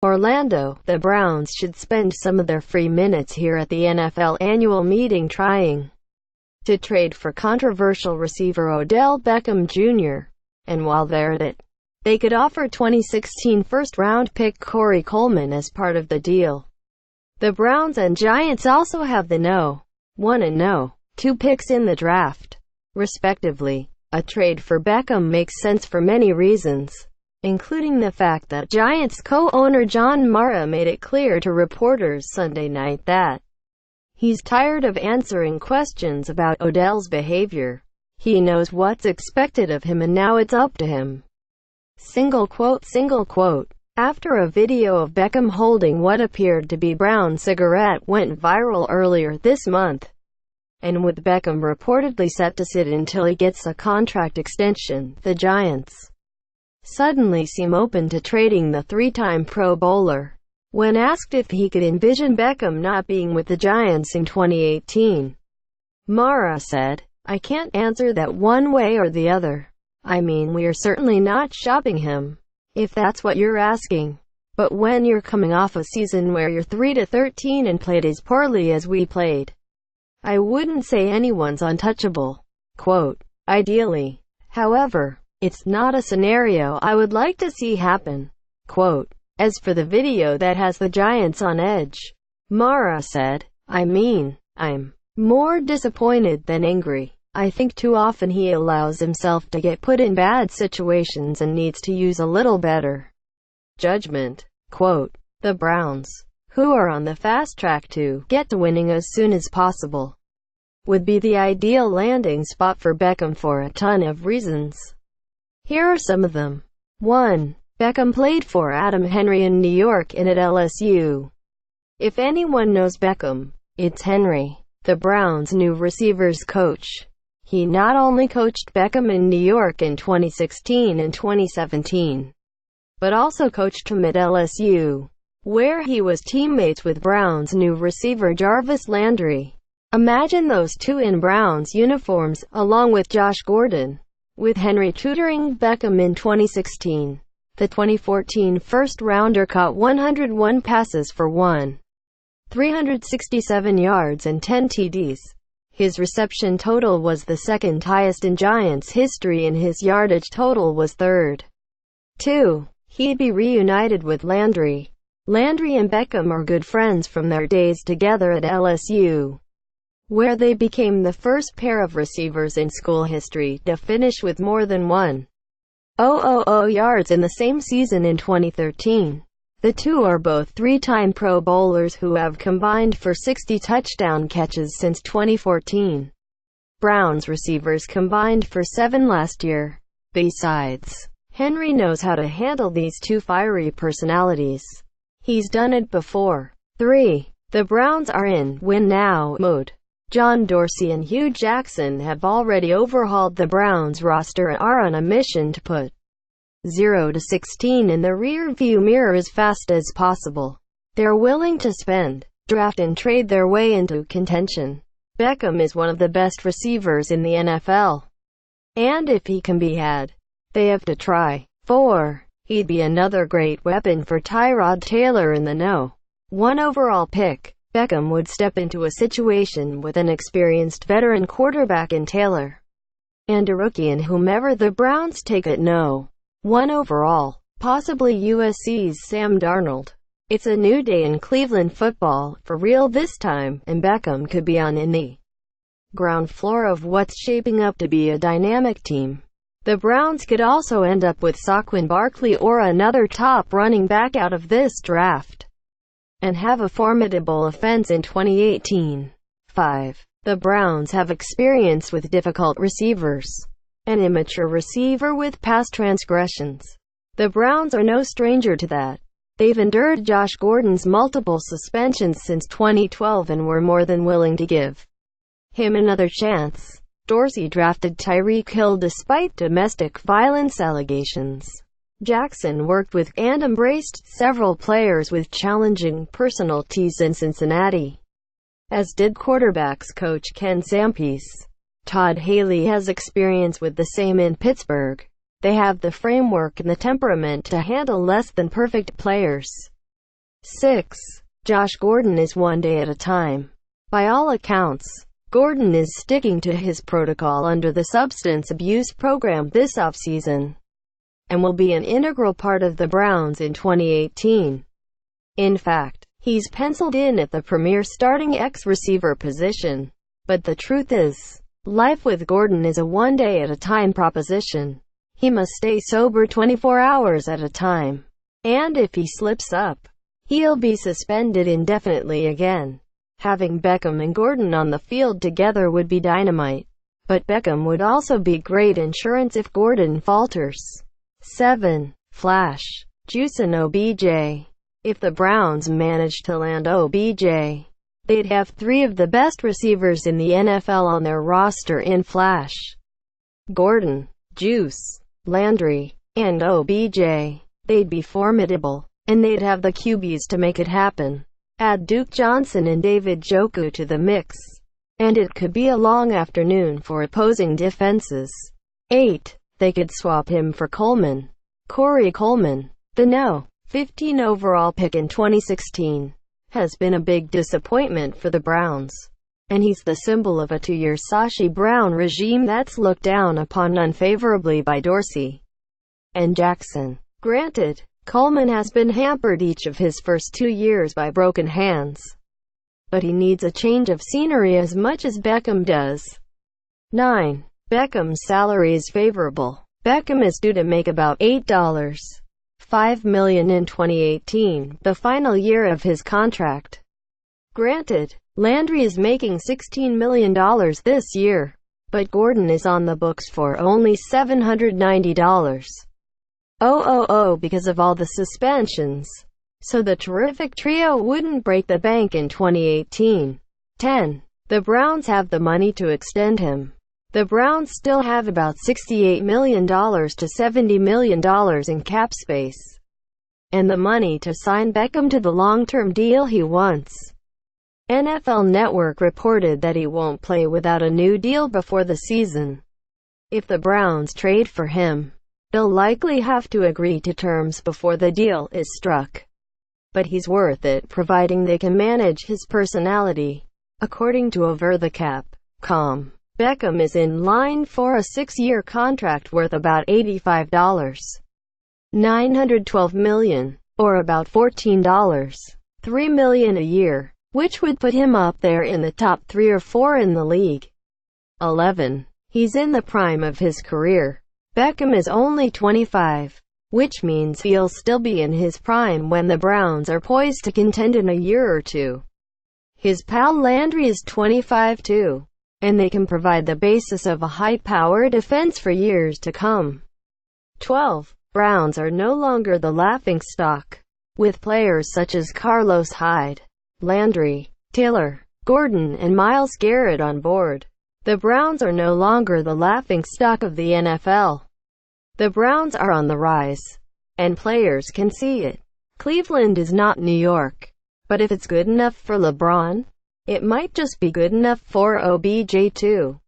Orlando, the Browns should spend some of their free minutes here at the NFL annual meeting trying to trade for controversial receiver Odell Beckham Jr. And while they're at it, they could offer 2016 first-round pick Corey Coleman as part of the deal. The Browns and Giants also have the No. 1 and No. 2 picks in the draft, respectively. A trade for Beckham makes sense for many reasons, including the fact that Giants co-owner John Mara made it clear to reporters Sunday night that he's tired of answering questions about Odell's behavior. He knows what's expected of him and now it's up to him. Single quote. After a video of Beckham holding what appeared to be brown cigarette went viral earlier this month, and with Beckham reportedly set to sit until he gets a contract extension, the Giants suddenly seem open to trading the three-time Pro Bowler. When asked if he could envision Beckham not being with the Giants in 2018, Mara said, "I can't answer that one way or the other. I mean, we are certainly not shopping him, if that's what you're asking. But when you're coming off a season where you're 3-13 and played as poorly as we played, I wouldn't say anyone's untouchable." Quote, "Ideally, however, it's not a scenario I would like to see happen." Quote, "As for the video that has the Giants on edge," Mara said, "I mean, I'm more disappointed than angry. I think too often he allows himself to get put in bad situations and needs to use a little better judgment." Quote, "The Browns, who are on the fast track to get to winning as soon as possible, would be the ideal landing spot for Beckham for a ton of reasons. Here are some of them. 1. Beckham played for Adam Henry in New York and at LSU. If anyone knows Beckham, it's Henry, the Browns' new receivers coach. He not only coached Beckham in New York in 2016 and 2017, but also coached him at LSU, where he was teammates with Browns' new receiver Jarvis Landry. Imagine those two in Browns uniforms, along with Josh Gordon, with Henry tutoring Beckham in 2016. The 2014 first-rounder caught 101 passes for 367 yards and 10 TDs. His reception total was the second highest in Giants history and his yardage total was third. 2. He'd be reunited with Landry. Landry and Beckham are good friends from their days together at LSU, where they became the first pair of receivers in school history to finish with more than 1,000 yards in the same season in 2013. The two are both three-time Pro Bowlers who have combined for 60 touchdown catches since 2014. Browns receivers combined for 7 last year. Besides, Henry knows how to handle these two fiery personalities. He's done it before. 3. The Browns are in win-now mode. John Dorsey and Hugh Jackson have already overhauled the Browns roster and are on a mission to put 0-16 in the rear-view mirror as fast as possible. They're willing to spend, draft and trade their way into contention. Beckham is one of the best receivers in the NFL, and if he can be had, they have to try. 4. He'd be another great weapon for Tyrod Taylor in the No. 1 overall pick. Beckham would step into a situation with an experienced veteran quarterback in Taylor, and a rookie in whomever the Browns take at No. 1 overall, possibly USC's Sam Darnold. It's a new day in Cleveland football, for real this time, and Beckham could be in the ground floor of what's shaping up to be a dynamic team. The Browns could also end up with Saquon Barkley or another top running back out of this draft, and have a formidable offense in 2018. 5. The Browns have experience with difficult receivers. An immature receiver with past transgressions. The Browns are no stranger to that. They've endured Josh Gordon's multiple suspensions since 2012 and were more than willing to give him another chance. Dorsey drafted Tyreek Hill despite domestic violence allegations. Jackson worked with and embraced several players with challenging personalities in Cincinnati, as did quarterbacks coach Ken Zampese. Todd Haley has experience with the same in Pittsburgh. They have the framework and the temperament to handle less than perfect players. 6. Josh Gordon is one day at a time. By all accounts, Gordon is sticking to his protocol under the substance abuse program this offseason, and will be an integral part of the Browns in 2018. In fact, he's penciled in at the premier starting X-receiver position. But the truth is, life with Gordon is a one-day-at-a-time proposition. He must stay sober 24 hours at a time. And if he slips up, he'll be suspended indefinitely again. Having Beckham and Gordon on the field together would be dynamite. But Beckham would also be great insurance if Gordon falters. 7. Flash. Juice and OBJ. If the Browns managed to land OBJ, they'd have three of the best receivers in the NFL on their roster in Flash: Gordon, Juice, Landry, and OBJ. They'd be formidable, and they'd have the QBs to make it happen. Add Duke Johnson and David Njoku to the mix, and it could be a long afternoon for opposing defenses. 8. They could swap him for Coleman. Corey Coleman, the No. 15 overall pick in 2016, has been a big disappointment for the Browns, and he's the symbol of a two-year Sashi Brown regime that's looked down upon unfavorably by Dorsey and Jackson. Granted, Coleman has been hampered each of his first 2 years by broken hands, but he needs a change of scenery as much as Beckham does. 9. Beckham's salary is favorable. Beckham is due to make about $8.5 million in 2018, the final year of his contract. Granted, Landry is making $16 million this year, but Gordon is on the books for only $790,000 because of all the suspensions. So the terrific trio wouldn't break the bank in 2018. 10. The Browns have the money to extend him. The Browns still have about $68 million to $70 million in cap space, and the money to sign Beckham to the long-term deal he wants. NFL Network reported that he won't play without a new deal before the season. If the Browns trade for him, they'll likely have to agree to terms before the deal is struck. But he's worth it providing they can manage his personality. According to OverTheCap.com, Beckham is in line for a 6-year contract worth about $85.912 million, or about $14.3 million a year, which would put him up there in the top 3 or 4 in the league. 11. He's in the prime of his career. Beckham is only 25, which means he'll still be in his prime when the Browns are poised to contend in a year or two. His pal Landry is 25 too, and they can provide the basis of a high-powered defense for years to come. 12. Browns are no longer the laughingstock. With players such as Carlos Hyde, Landry, Taylor, Gordon, and Myles Garrett on board, the Browns are no longer the laughingstock of the NFL. The Browns are on the rise, and players can see it. Cleveland is not New York, but if it's good enough for LeBron, it might just be good enough for OBJ too.